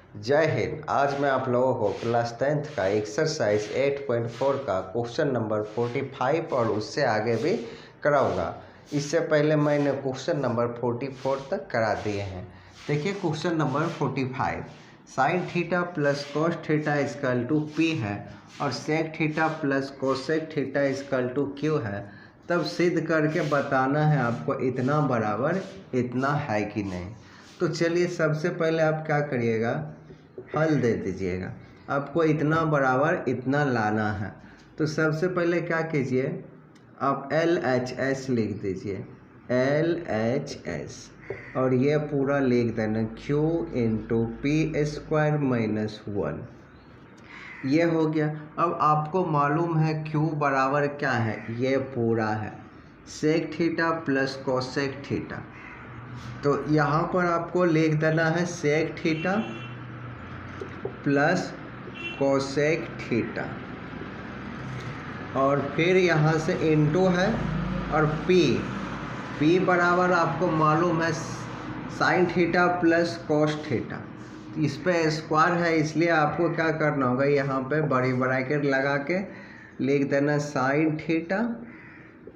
जय हिंद। आज मैं आप लोगों को क्लास 10th का एक्सरसाइज 8.4 का क्वेश्चन नंबर 45 और उससे आगे भी कराऊंगा। इससे पहले मैंने क्वेश्चन नंबर 44 तक करा दिए हैं। देखिए question number 45, sine theta plus cos theta is equal to P है और sec theta plus cosec theta is equal to Q है। तब सिद्ध करके बताना है आपको इतना बराबर इतना है कि नहीं। तो चलिए सबसे पहले आप क्या करिएगा, हल दे दीजिएगा। आपको इतना बराबर इतना लाना है। तो सबसे पहले क्या कीजिए, आप LHS लिख दीजिए, LHS, और ये पूरा लिख देना Q इंटू P² - 1। ये हो गया। अब आपको मालूम है Q बराबर क्या है, ये पूरा है sec theta plus cosec theta. तो यहाँ पर आपको लिख देना है sec theta plus cosec theta, और फिर यहाँ से इनटू है और P बराबर आपको मालूम है sign theta plus cos theta. इस पे स्क्वायर है इसलिए आपको क्या करना होगा, यहाँ पे बड़ी ब्रैकेट लगा के लिख देना साइन थीटा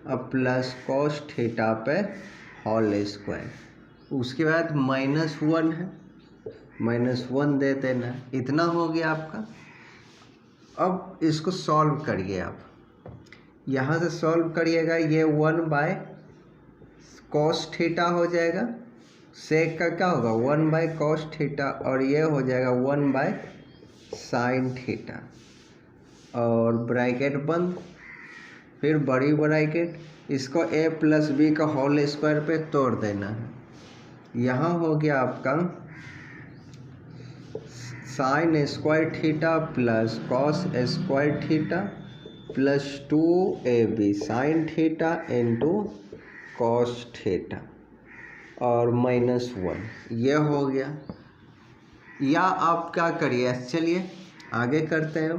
और प्लस कोस थीटा पे होल स्क्वायर। उसके बाद -1 है, -1 दे देना। इतना हो गया आपका। अब इसको सॉल्व करिए। आप यहाँ से सॉल्व करिएगा, ये 1 कॉस थीटा हो जाएगा, सेक का क्या होगा 1 कॉस थीटा, और ये हो जाएगा 1 साइन थीटा, और ब्रैकेट बंद, फिर बड़ी ब्रैकेट, इसको a प्लस बी का होल स्क्वायर पे तोड़ देना है। यहाँ हो गया आपका sign square theta plus cos square theta plus 2ab sign theta into cos theta और -1, ये हो गया। या आप क्या करिए, चलिए आगे करते हैं।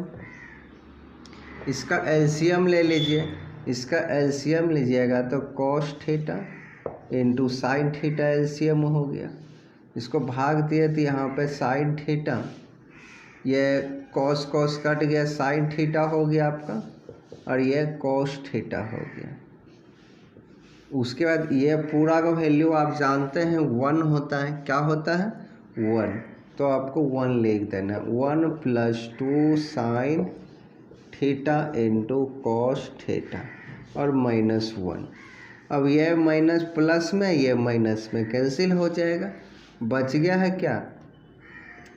इसका एलसीएम ले लीजिए। इसका एलसीएम लीजिएगा तो cos theta into sine theta LCM हो गया। इसको भाग दिए तो यहाँ पे साइन थीटा, ये कॉस कॉस कट गया, साइन थीटा हो गया आपका, और ये कॉस थीटा हो गया। उसके बाद ये पूरा का वैल्यू आप जानते हैं 1 होता है। क्या होता है 1, तो आपको 1 लिख देना, 1 + 2 sign theta into cos theta और -1। अब ये माइनस प्लस में, ये माइनस में कैंसिल हो जाएगा। बच गया है क्या,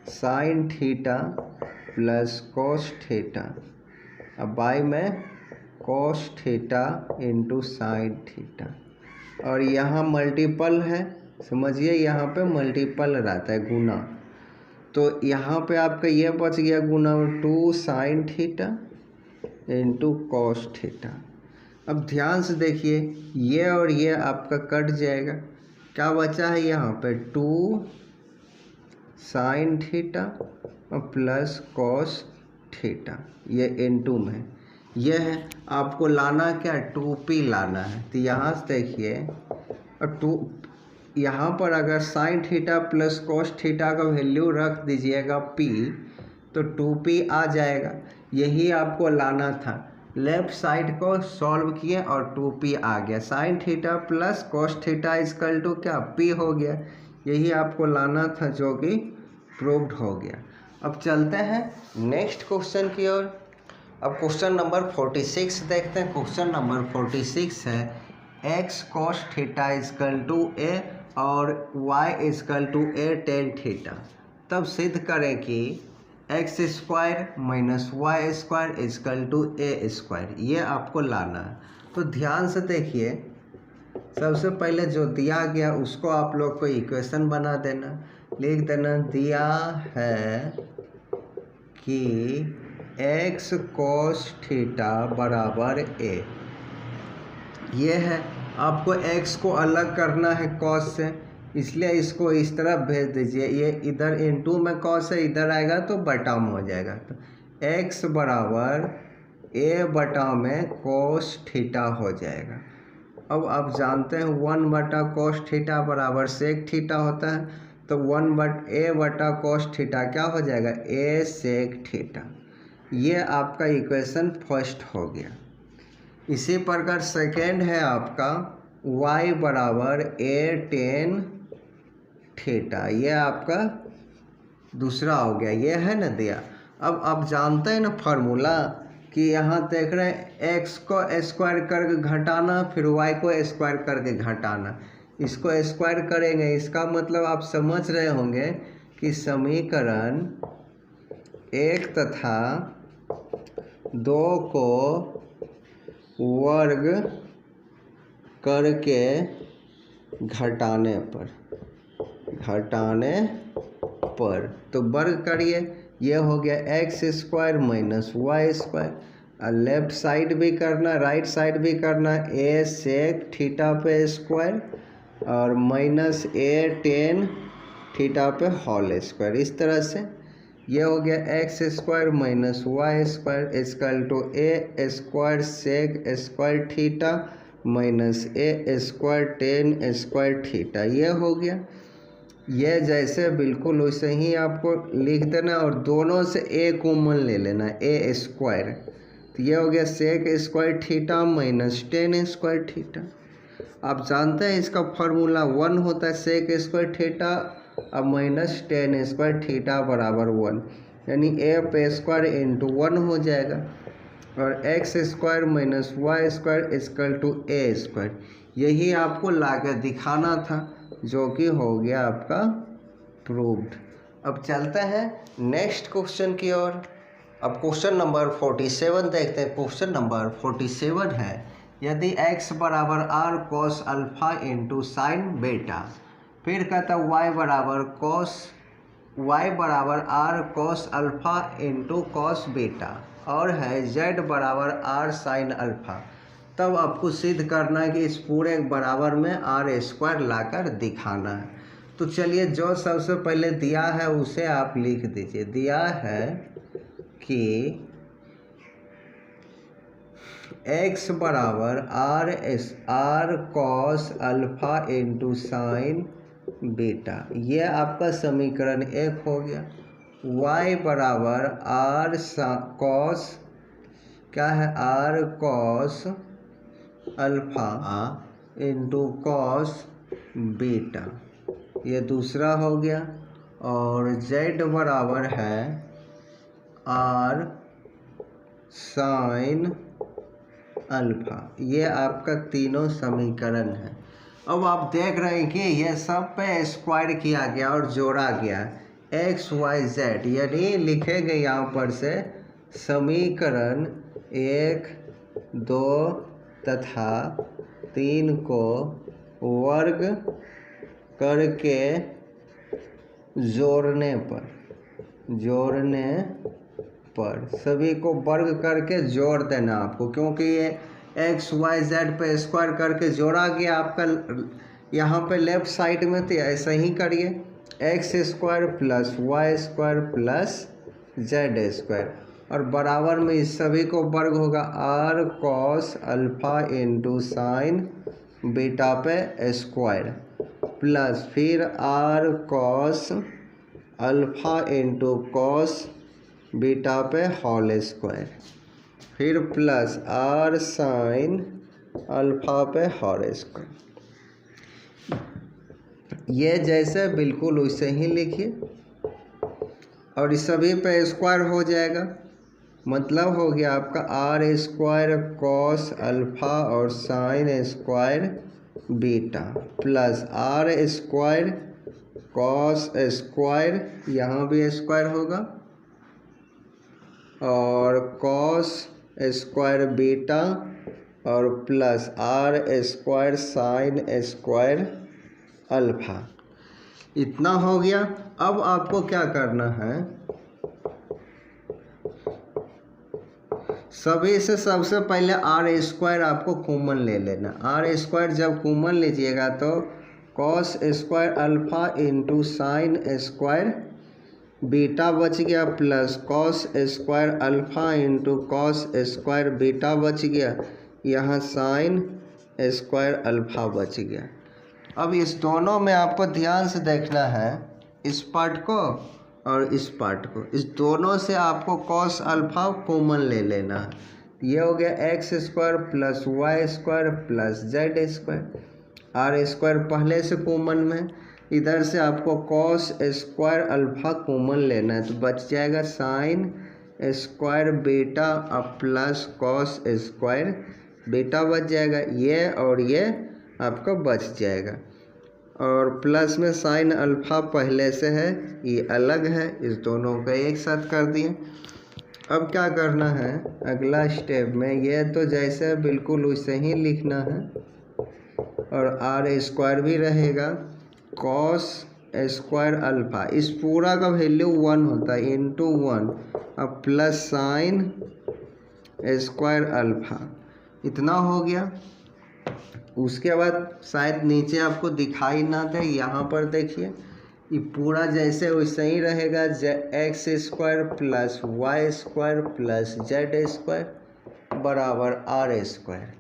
sign theta plus cos theta, अब बाई में cos theta into sine theta, और यहाँ मल्टीपल है, समझिए यहाँ पे मल्टीपल रहता है गुना। तो यहाँ पे आपका ये बच गया गुना 2 sign theta into cos theta. अब ध्यान से देखिए, ये और ये आपका कट जाएगा। क्या बचा है यहाँ पे 2 साइन थीटा और प्लस कॉस थीटा, ये इनटू में ये है। आपको लाना क्या, 2p लाना है। तो यहाँ से देखिए, और 2 यहाँ पर अगर sign theta plus cos theta का वैल्यू रख दीजिएगा p, तो 2p आ जाएगा। यही आपको लाना था। लेफ्ट साइड को सॉल्व किए और 2p आ गया। Sine theta plus cos theta is equal to क्या, p हो गया। यही आपको लाना था, जो कि प्रूव्ड हो गया। अब चलते हैं नेक्स्ट क्वेश्चन की ओर। अब क्वेश्चन नंबर 46 देखते हैं। क्वेश्चन नंबर 46 है x cos theta is equal to a और y is equal to a tan theta. तब सिद्ध करें कि x² - y² is equal to a²। ये आपको लाना है। तो ध्यान से देखिए, सबसे पहले जो दिया गया उसको आप लोग को इक्वेशन बना देना। लिख देना, दिया है कि x cos थीटा बराबर a, ये है। आपको x को अलग करना है cos से, इसलिए इसको इस तरफ भेज दीजिए। ये इधर इनटू में cos है, इधर आएगा तो बटा में हो जाएगा। तो x बराबर a बटा में cos थीटा हो जाएगा। अब आप जानते हैं 1 बटा cos थीटा बराबर सेक थीटा होता है। तो 1/a/cos थीटा क्या हो जाएगा, a sec थीटा। ये आपका इक्वेशन फर्स्ट हो गया। इसी प्रकार सेकेंड है आपका y बराबर a tan थीटा, ये आपका दूसरा हो गया। ये है ना दिया। अब आप जानते हैं ना फार्मूला कि यहाँ देख रहे हैं x को स्क्वायर करके घटाना, फिर y को स्क्वायर करके घटाना। इसको स्क्वायर करेंगे, इसका मतलब आप समझ रहे होंगे कि समीकरण 1 तथा 2 को वर्ग करके घटाने पर तो वर्ग करिए, ये हो गया X square minus Y square. और लेफ्ट साइड भी करना, राइट साइड भी करना, ए सेक थीटा पे स्क्वायर और माइनस ए टेन थीटा पे होल स्क्वायर। इस तरह से ये हो गया X square minus Y square equal to A square sec square theta minus A square tan square theta. ये हो गया। ये जैसे बिल्कुल वैसे ही आपको लिख देना और दोनों से ए कॉमन ले लेना, ए स्क्वायर। तो ये हो गया sec square theta minus tan square theta. आप जानते हैं इसका फार्मूला 1 होता है सेक स्क्वायर थीटा और माइनस टेन स्क्वायर थीटा बराबर 1, यानी ए पे स्क्वायर इंटू 1 हो जाएगा। और X square minus Y square equal to A square. यही आपको लाकर दिखाना था, जो कि हो गया आपका प्रूव्ड। अब चलते हैं नेक्स्ट क्वेश्चन की ओर। अब क्वेश्चन नंबर 47 देखते हैं। क्वेश्चन नंबर 47 है, यदि x बराबर R cos alpha into sine beta, फिर कहता है y बराबर R cos alpha into cos beta, और है z बराबर आर साइन अल्फा, तब आपको सिद्ध करना है कि इस पूरे बराबर में आर स्क्वायर लाकर दिखाना है। तो चलिए, जो सबसे पहले दिया है उसे आप लिख दीजिए। दिया है कि x बराबर R cos alpha into sine beta, ये आपका समीकरण 1 हो गया। y बराबर आर कॉस क्या है, R cos alpha into cos beta, ये दूसरा हो गया। और z बराबर है आर साइन अल्फा, ये आपका तीनों समीकरण है। अब आप देख रहे हैं कि ये सब पे स्क्वायर किया गया और जोड़ा गया एक्स वाई जेड, यानी लिखेंगे यहाँ पर से समीकरण 1, 2 तथा 3 को वर्ग करके जोड़ने पर सभी को वर्ग करके जोड़ देना आपको, क्योंकि ये एक्स वाई जेड पे स्क्वायर करके जोड़ा गया आपका यहाँ पे लेफ्ट साइड में। तो ऐसा ही करिए, X square plus Y square plus Z square, और बराबर में इस सभी को वर्ग होगा R cos alpha into sine beta पे स्क्वायर, प्लस फिर R cos alpha into cos beta पे होल स्क्वायर, फिर प्लस आर साइन अल्फा पे होल स्क्वायर। ये जैसे बिल्कुल वैसे ही लिखिए, और इस सभी पे स्क्वायर हो जाएगा। मतलब हो गया आपका आर स्क्वायर कॉस अल्फा और sine square beta, plus R square cos square, यहाँ भी स्क्वायर होगा, और कॉस स्क्वायर बीटा, और plus R square sine square alpha. इतना हो गया। अब आपको क्या करना है, सभी से सबसे पहले आर स्क्वायर आपको कॉमन ले लेना। आर स्क्वायर जब कॉमन लीजिएगा तो cos square alpha into sign square beta बच गया, plus cos square alpha into cos square beta बच गया, यहाँ साइन स्क्वायर अल्फा बच गया। अब इस दोनों में आपको ध्यान से देखना है इस पार्ट को और इस पार्ट को, इस दोनों से आपको कॉस अल्फा कॉमन ले लेना है। ये हो गया X square plus Y square plus Z square, R square पहले से कॉमन में, इधर से आपको कॉस स्क्वायर अल्फा कॉमन लेना है, तो बच जाएगा साइन स्क्वायर बीटा अब प्लस कॉस स्क्वायर बीटा बच जाएगा, ये और ये आपका बच जाएगा। और प्लस में साइन अल्फा पहले से है, ये अलग है, इस दोनों को एक साथ कर दिए। अब क्या करना है अगला स्टेप में, ये तो जैसे बिल्कुल वैसे ही लिखना है, और आर स्क्वायर भी रहेगा, कॉस स्क्वायर अल्फा, इस पूरा का वैल्यू 1 होता है इंटू 1, अब प्लस साइन स्क्वायर अल्फा, इतना हो गया। उसके बाद शायद नीचे आपको दिखाई ना दे, यहाँ पर देखिए ये पूरा जैसे वैसे ही रहेगा, X square plus Y square plus Z square बराबर आर स्क्वायर,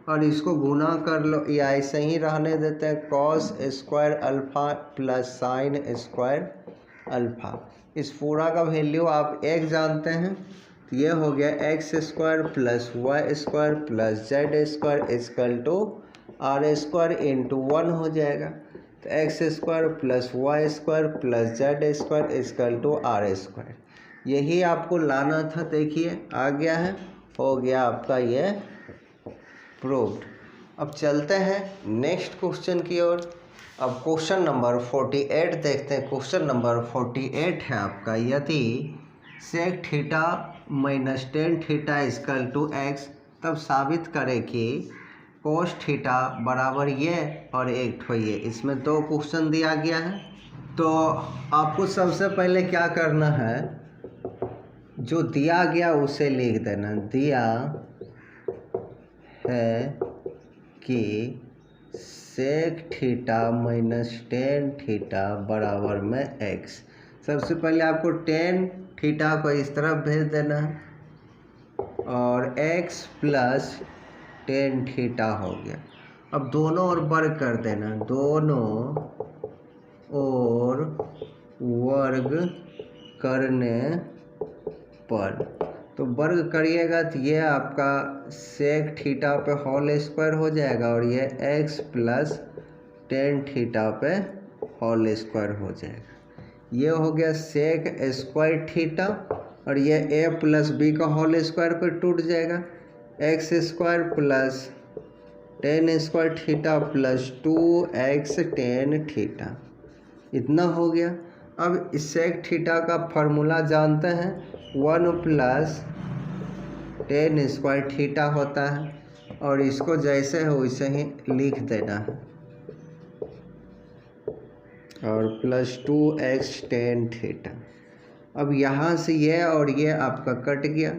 और इसको गुना कर लो, या ऐसे ही रहने देते हैं, cos square alpha plus sine square alpha, इस पूरा का वैल्यू आप एक जानते हैं, तो ये हो गया X square plus Y square plus Z square equal to R square into 1 हो जाएगा, तो X square plus Y square plus Z square equal to R square, यही आपको लाना था। देखिए आ गया है, हो गया आपका ये प्रूव्ड। अब चलते हैं नेक्स्ट क्वेश्चन की ओर। अब क्वेश्चन नंबर 48 देखते हैं। क्वेश्चन नंबर 48 है आपका, यदि sec theta minus tan theta equal to X, तब साबित करें कि कोस थीटा बराबर ये और एक ठो ये। इसमें दो क्वेश्चन दिया गया है, तो आपको सबसे पहले क्या करना है, जो दिया गया उसे लिख देना। दिया है कि sec theta minus tan theta बराबर में एक्स। सबसे पहले आपको टेन थीटा को इस तरफ भेज देना है, और एक्स प्लस टेन थीटा हो गया। अब दोनों ओर वर्ग कर देना, दोनों ओर वर्ग करने पर, तो वर्ग करिएगा तो ये आपका सेक थीटा पे होल स्क्वायर हो जाएगा, और ये एक्स प्लस टेन थीटा पे होल स्क्वायर हो जाएगा। ये हो गया सेक स्क्वायर थीटा, और ये ए प्लस बी का होल स्क्वायर पे टूट जाएगा, x square plus ten square theta plus 2x tan theta, इतना हो गया। अब इस सेक थीटा का फार्मूला जानते हैं, 1 प्लस टेन स्क्वायर थीटा होता है, और इसको जैसे है वैसे ही लिख देना है, और प्लस 2x टेन थीटा। अब यहाँ से ये और ये आपका कट गया,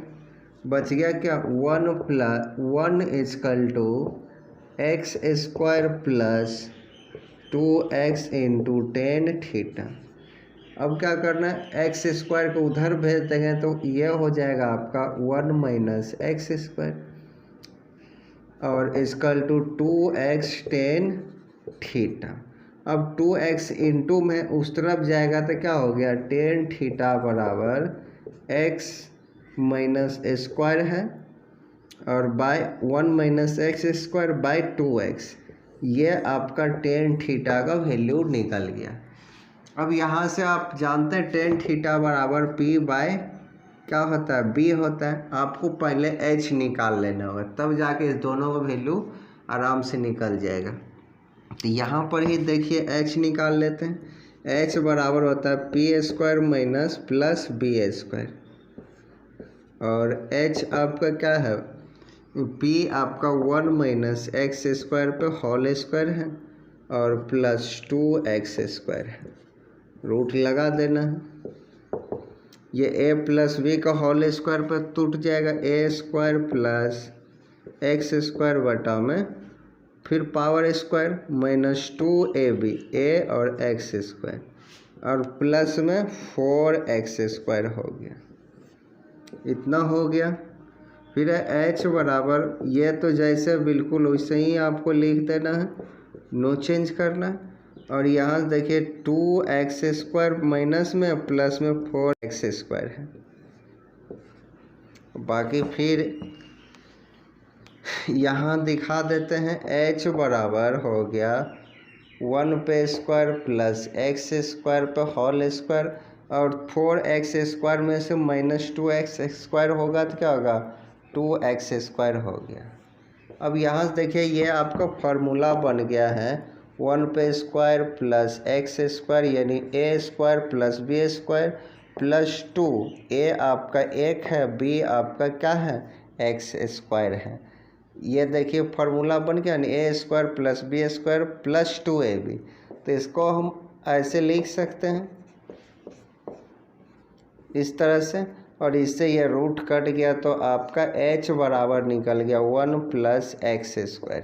बच गया क्या, 1 plus 1 equal to X square plus 2x into tan theta. अब क्या करना है, एक्स स्क्वायर को उधर भेज देंगे तो ये हो जाएगा आपका 1 माइनस एक्स स्क्वायर, और equal to 2x tan theta. अब 2x इंटू में उस तरफ जाएगा तो क्या हो गया, टेन थीटा बराबर x माइनस स्क्वायर है, और by 1 minus X square by 2x, ये आपका टेन थीटा का वैल्यू निकल गया। अब यहाँ से आप जानते हैं टेन थीटा बराबर p बाय क्या होता है, b होता है। आपको पहले h निकाल लेना होगा, तब जाके इस दोनों का वैल्यू आराम से निकल जाएगा। तो यहाँ पर ही देखिए h निकाल लेते हैं। h बराबर होता है P square minus plus B square, और h आपका क्या है, p आपका 1 माइनस एक्स स्क्वायर पे होल स्क्वायर है, और प्लस 2x स्क्वायर है, रूट लगा देना है। ये a प्लस बी का होल स्क्वायर पर टूट जाएगा, a square plus x square बटा में फिर power square minus 2ab, a और x स्क्वायर, और प्लस में 4x स्क्वायर हो गया, इतना हो गया। फिर h बराबर, ये तो जैसे बिल्कुल वैसे ही आपको लिख देना है, नो चेंज करना है। और यहाँ देखिए 2x² माइनस में प्लस में 4x² है। बाकी फिर यहाँ दिखा देते हैं h बराबर हो गया 1 पे स्क्वायर प्लस x² पे होल स्क्वायर, और 4x² में से -2x² होगा तो क्या होगा 2x² हो गया। अब यहाँ से देखिए ये आपका फार्मूला बन गया है 1 पे स्क्वायर प्लस x² यानी a² plus b² plus 2, a आपका 1 है, b आपका क्या है x² है। ये देखिए फार्मूला बन गया यानी a² plus b² plus 2ab। तो इसको हम ऐसे लिख सकते हैं इस तरह से, और इससे ये रूट कट गया तो आपका h बराबर निकल गया 1 प्लस x²,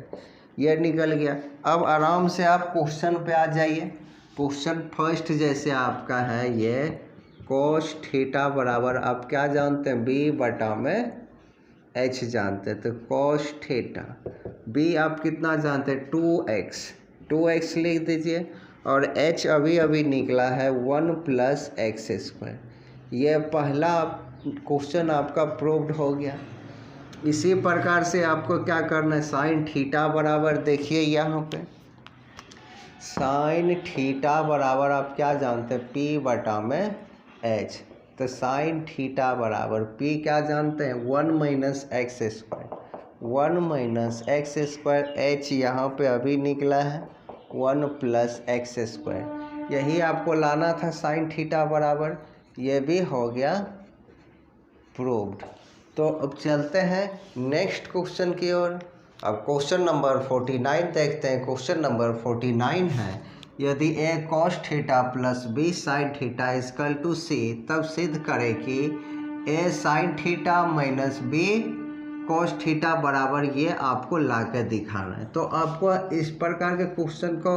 ये निकल गया। अब आराम से आप क्वेश्चन पे आ जाइए। क्वेश्चन फर्स्ट जैसे आपका है ये cos थीटा बराबर आप क्या जानते हैं b बटा में h जानते हैं, तो cos थीटा b आप कितना जानते हैं 2x लिख दीजिए, और h अभी अभी निकला है 1 प्लस x²। ये पहला क्वेश्चन आपका प्रूव्ड हो गया। इसी प्रकार से आपको क्या करना है, साइन थीटा बराबर देखिए यहाँ पे साइन थीटा बराबर आप क्या जानते हैं p बटा में h, तो साइन थीटा बराबर p क्या जानते हैं 1 माइनस x², h यहाँ पे अभी निकला है 1 प्लस x²। यही आपको लाना था साइन थीटा बराबर, ये भी हो गया प्रूव्ड। तो अब चलते हैं नेक्स्ट क्वेश्चन की ओर। अब क्वेश्चन नंबर 49 देखते हैं। क्वेश्चन नंबर 49 है, यदि a cos theta plus b sin theta equal to c, तब सिद्ध करें कि a sin theta minus b cos theta बराबर, ये आपको ला के दिखाना है। तो आपको इस प्रकार के क्वेश्चन को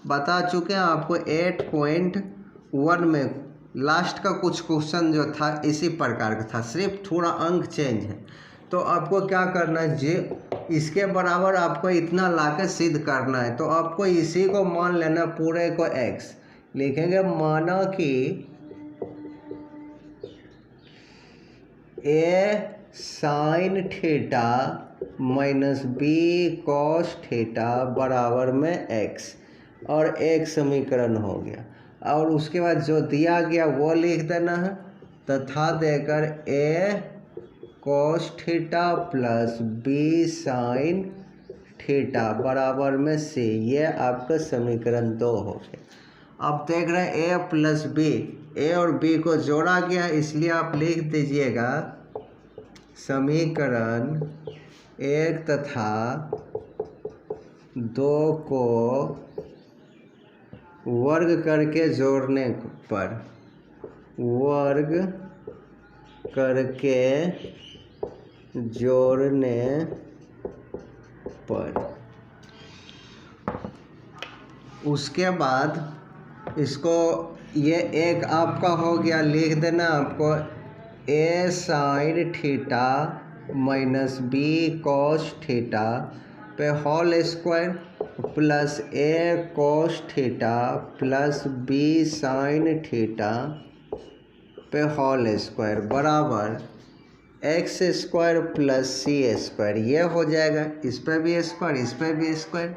बता चुके हैं, आपको 8.1 में लास्ट का कुछ क्वेश्चन जो था इसी प्रकार का था, सिर्फ थोड़ा अंक चेंज है। तो आपको क्या करना है, जे इसके बराबर आपको इतना लाके सिद्ध करना है। तो आपको इसी को मान लेना, पूरे को x लिखेंगे। माना कि a sine theta minus b cos theta बराबर में x, और एक समीकरण हो गया। और उसके बाद जो दिया गया वो लिख देना है, तथा देकर a cos theta plus b sin theta बराबर में c, ये आपका समीकरण 2 हो गया। अब देख रहे हैं a प्लस b, a और b को जोड़ा गया, इसलिए आप लिख दीजिएगा समीकरण 1 तथा 2 को वर्ग करके जोड़ने पर, वर्ग करके जोड़ने पर, उसके बाद इसको ये एक आपका हो गया, लिख देना आपको a sine theta minus b cos theta पे whole square plus a cos theta plus b sine theta पे होल स्क्वायर बराबर x² प्लस c², ये हो जाएगा। इस पर भी स्क्वायर, इस पर भी स्क्वायर।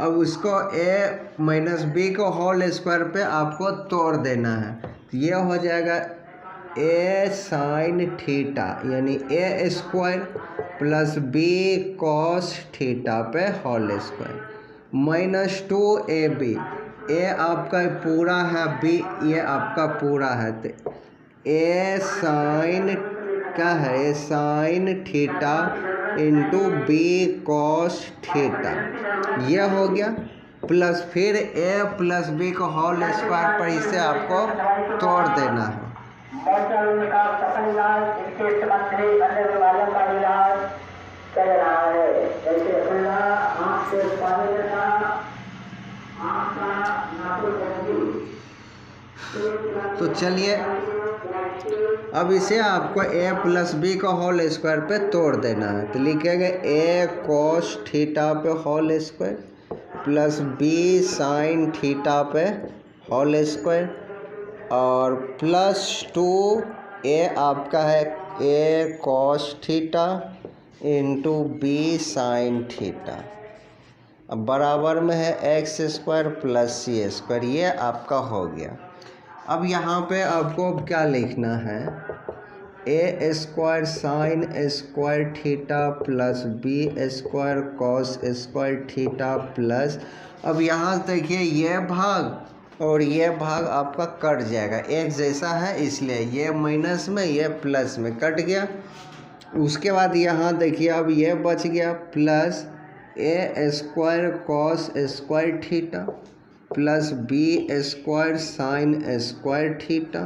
अब उसको a माइनस b को होल स्क्वायर पे आपको तोड़ देना है, तो ये हो जाएगा a साइन थीटा यानी a² plus b cos theta पे whole square minus 2ab, a आपका पूरा है, b ये आपका पूरा है, तो a साइन क्या है, a sine theta into b cos theta, ये हो गया। प्लस फिर a प्लस b को होल स्क्वायर पर इसे आपको तोड़ देना है। तो चलिए अब इसे आपको a प्लस b को होल स्क्वायर पे तोड़ देना है, तो लिखेंगे a cos थीटा पे whole square plus B sine theta पे होल स्क्वायर और प्लस 2a आपका है a cos theta into B sine theta, अब बराबर में है X square plus C square. ये आपका हो गया। अब यहाँ पे आपको अब क्या लिखना है, A square sine square theta plus B square cos square theta plus, अब यहाँ देखिए ये भाग और ये भाग आपका कट जाएगा, एक जैसा है इसलिए ये माइनस में ये प्लस में कट गया। उसके बाद यहाँ देखिए अब ये बच गया plus A square cos square theta plus B square sine square theta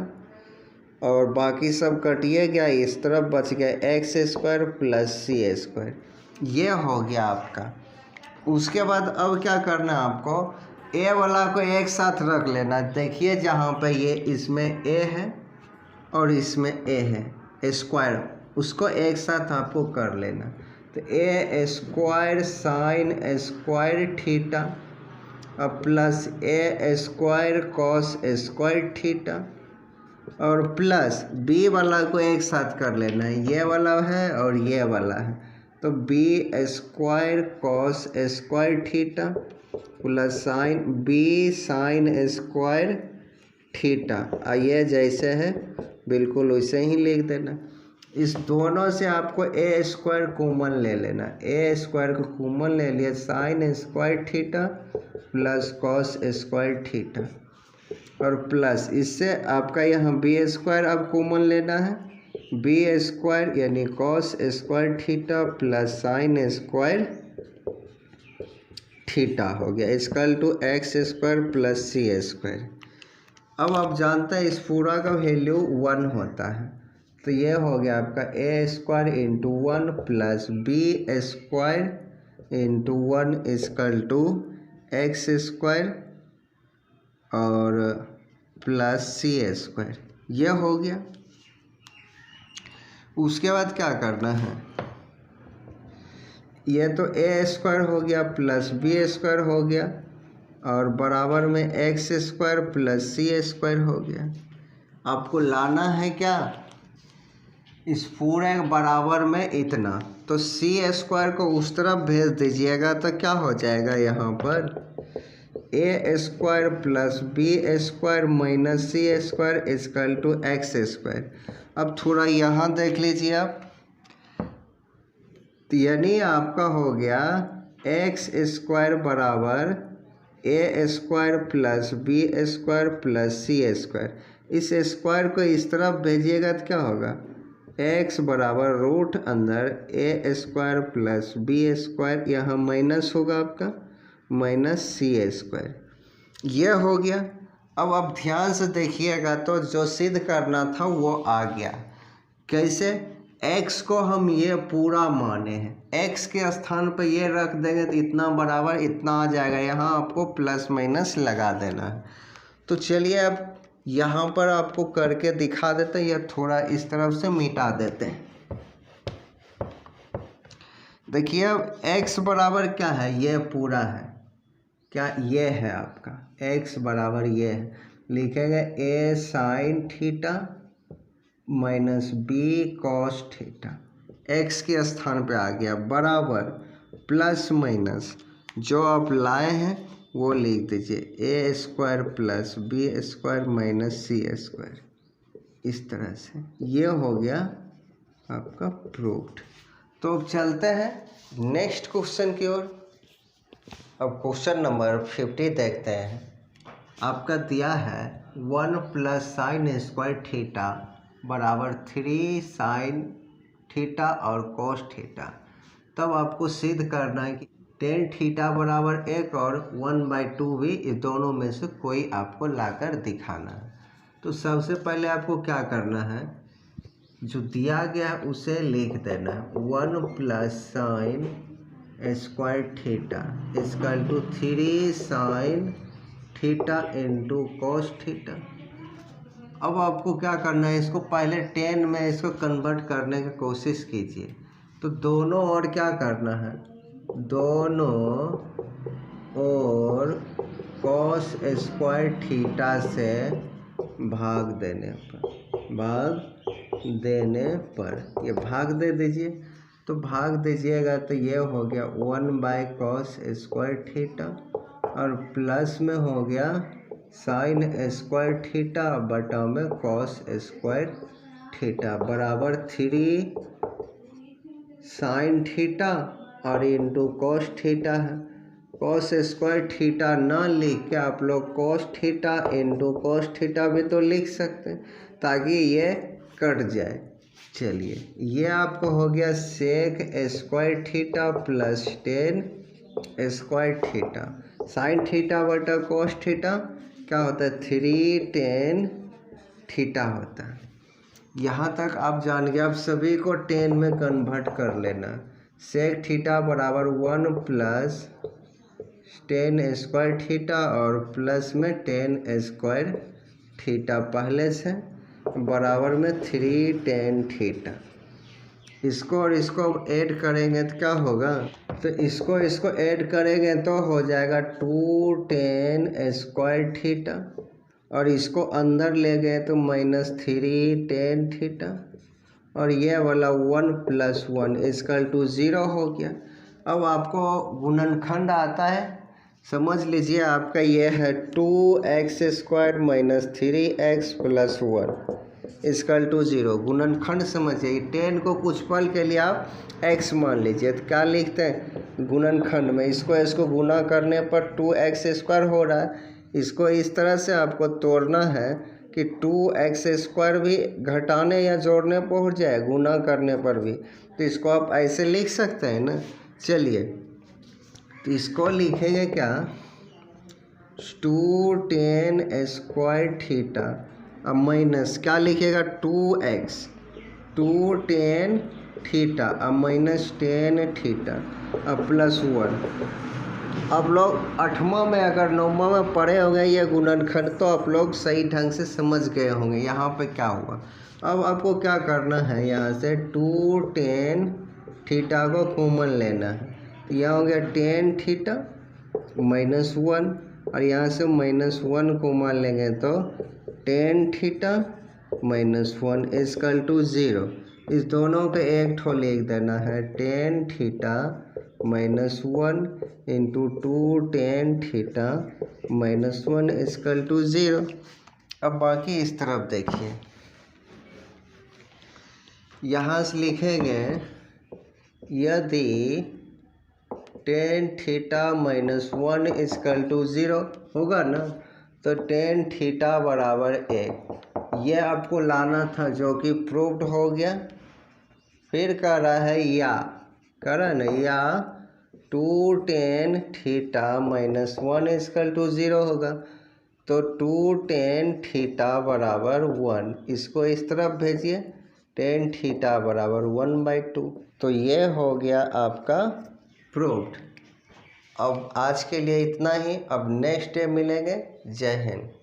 और बाकी सब कटिए गया, इस तरफ बच गया X square plus C square. ये हो गया आपका। उसके बाद अब क्या करना है आपको, ए वाला को एक साथ रख लेना। देखिए जहाँ पे ये इसमें ए है और इसमें ए है स्क्वायर, उसको एक साथ आपको कर लेना। तो ए स्क्वायर साइन स्क्वायर थीटा अब plus A square cos square theta और प्लस बी वाला को एक साथ कर लेना है, ये वाला है और ये वाला है, तो B square cos square theta plus sine B sine square theta, ये जैसे है बिल्कुल वैसे ही लिख देना। इस दोनों से आपको ए स्क्वायर कॉमन ले लेना, ए स्क्वायर को कॉमन ले लिया, sine square theta plus cos square theta और प्लस इससे आपका यहाँ बी स्क्वायर अब कॉमन लेना है, बी स्क्वायर यानी cos square theta plus sine square theta हो गया equal to X square plus C square. अब आप जानते हैं इस पूरा का वैल्यू 1 होता है, तो ये हो गया आपका A square into 1 plus B square into 1 equal to X square और प्लस सी स्क्वायर, ये हो गया। उसके बाद क्या करना है, ये तो ए स्क्वायर हो गया प्लस बी स्क्वायर हो गया और बराबर में x square plus C square हो गया। आपको लाना है क्या, इस पूरे बराबर में इतना, तो सी स्क्वायर को उस तरफ भेज दीजिएगा तो क्या हो जाएगा, यहाँ पर A square plus B square minus C square equal to X square. अब थोड़ा यहाँ देख लीजिए आप, यानी आपका हो गया एक्स स्क्वायर बराबर A square plus B square plus C square, इस स्क्वायर को इस तरफ भेजिएगा तो क्या होगा, एक्स बराबर रूट अंदर ए स्क्वायर प्लस बी स्क्वायर, यहाँ माइनस होगा आपका माइनस सी स्क्वायर, ये हो गया। अब आप ध्यान से देखिएगा तो जो सिद्ध करना था वो आ गया। कैसे, x को हम ये पूरा माने हैं, x के स्थान पर ये रख देंगे तो इतना बराबर इतना आ जाएगा, यहाँ आपको प्लस माइनस लगा देना है। तो चलिए अब यहाँ पर आपको करके दिखा देते हैं, या थोड़ा इस तरफ से मिटा देते हैं। देखिए अब x बराबर क्या है, ये पूरा है, क्या ये है आपका x बराबर ये है, लिखेंगे a sine theta minus B cos theta, x के स्थान पे आ गया बराबर प्लस माइनस जो आप लाए हैं वो लिख दीजिए, A square plus B square minus C square, इस तरह से ये हो गया आपका प्रूव्ड। तो अब चलते हैं नेक्स्ट क्वेश्चन की ओर। अब क्वेश्चन नंबर 50 देखते हैं। आपका दिया है 1 प्लस साइन स्क्वायर थीटा बराबर 3 साइन थीटा और कोस थीटा। तब आपको सिद्ध करना है कि टेन थीटा बराबर 1 और 1/2 भी, इस दोनों में से कोई आपको लाकर दिखाना है। तो सबसे पहले आपको क्या करना है, जो दिया गया है उसे लिख देना है, 1 plus sine square theta equal to 3 sine theta into cos theta. अब आपको क्या करना है, इसको पहले 10 में इसको कन्वर्ट करने की कोशिश कीजिए। तो दोनों और क्या करना है, दोनों और कॉस स्क्वायर थीटा से भाग देने पर ये भाग दे दीजिए। तो भाग दीजिएगा तो ये हो गया 1/कॉस स्क्वायर थीटा और प्लस में हो गया साइन स्क्वायर थीटा बटा में कॉस स्क्वायर थीटा बराबर 3 साइन थीटा और इंटू कॉस थीटा है। कॉस स्क्वायर थीटा ना लिख के आप लोग cos theta into cos theta भी तो लिख सकते हैं ताकि ये कट जाए। चलिए ये आपको हो गया sec square theta plus 10 square theta sine theta बटा कॉस थीटा क्या होता है 3 tan थीटा होता है। यहाँ तक आप जान गए। अब सभी को 10 में कन्वर्ट कर लेना। सेक थीटा बराबर 1 प्लस 10 स्क्वायर थीटा और प्लस में 10 स्क्वायर थीटा पहले से बराबर में 3 tan थीटा। इसको और इसको ऐड करेंगे तो क्या होगा, तो इसको ऐड करेंगे तो हो जाएगा 2 tan स्क्वायर थीटा और इसको अंदर ले गए तो -3 tan थीटा और ये वाला 1 + 1 = 0 हो गया। अब आपको गुणनखंड आता है, समझ लीजिए आपका ये है 2x² - 3x + 1 = 0। गुणनखंड समझिए। 10 को कुछ पल के लिए आप x मान लीजिए तो क्या लिखते हैं गुणनखंड में, इसको गुना करने पर 2x² हो रहा है। इसको इस तरह से आपको तोड़ना है कि 2x² भी घटाने या जोड़ने पर हो जाए, गुना करने पर भी। तो इसको आप ऐसे लिख सकते हैं ना। चलिए तो इसको लिखेंगे क्या 2 tan स्क्वायर थीटा अब माइनस क्या लिखेगा 2x 2 tan थीटा अब -10 थीटा अब +1। आप लोग 8वां में अगर 9वां में पढ़े होंगे ये गुणनखंड तो आप लोग सही ढंग से समझ गए होंगे यहाँ पे क्या हुआ। अब आपको क्या करना है, यहाँ से 2 tan थीटा को कॉमन लेना है। तो यहाँ हो गया tan थीटा -1 और यहाँ से -1 कॉमन लेंगे तो tan थीटा -1 = 0। इस दोनों के एक ठो लिख देना है tan थीटा -1 × 2 tan थीटा -1 = 0। अब बाकी इस तरफ देखिए, यहाँ से लिखेंगे यदि tan थीटा -1 = 0 होगा ना तो tan थीटा बराबर 1 ये आपको लाना था जो कि प्रूव्ड हो गया। फिर कह रहा है या कह रहा है ना या 2 tan थीटा -1 = 0 होगा तो 2 tan थीटा बराबर 1 इसको इस तरफ भेजिए tan थीटा बराबर 1/2। तो ये हो गया आपका प्रूव्ड। अब आज के लिए इतना ही, अब नेक्स्ट डे मिलेंगे। जय हिंद।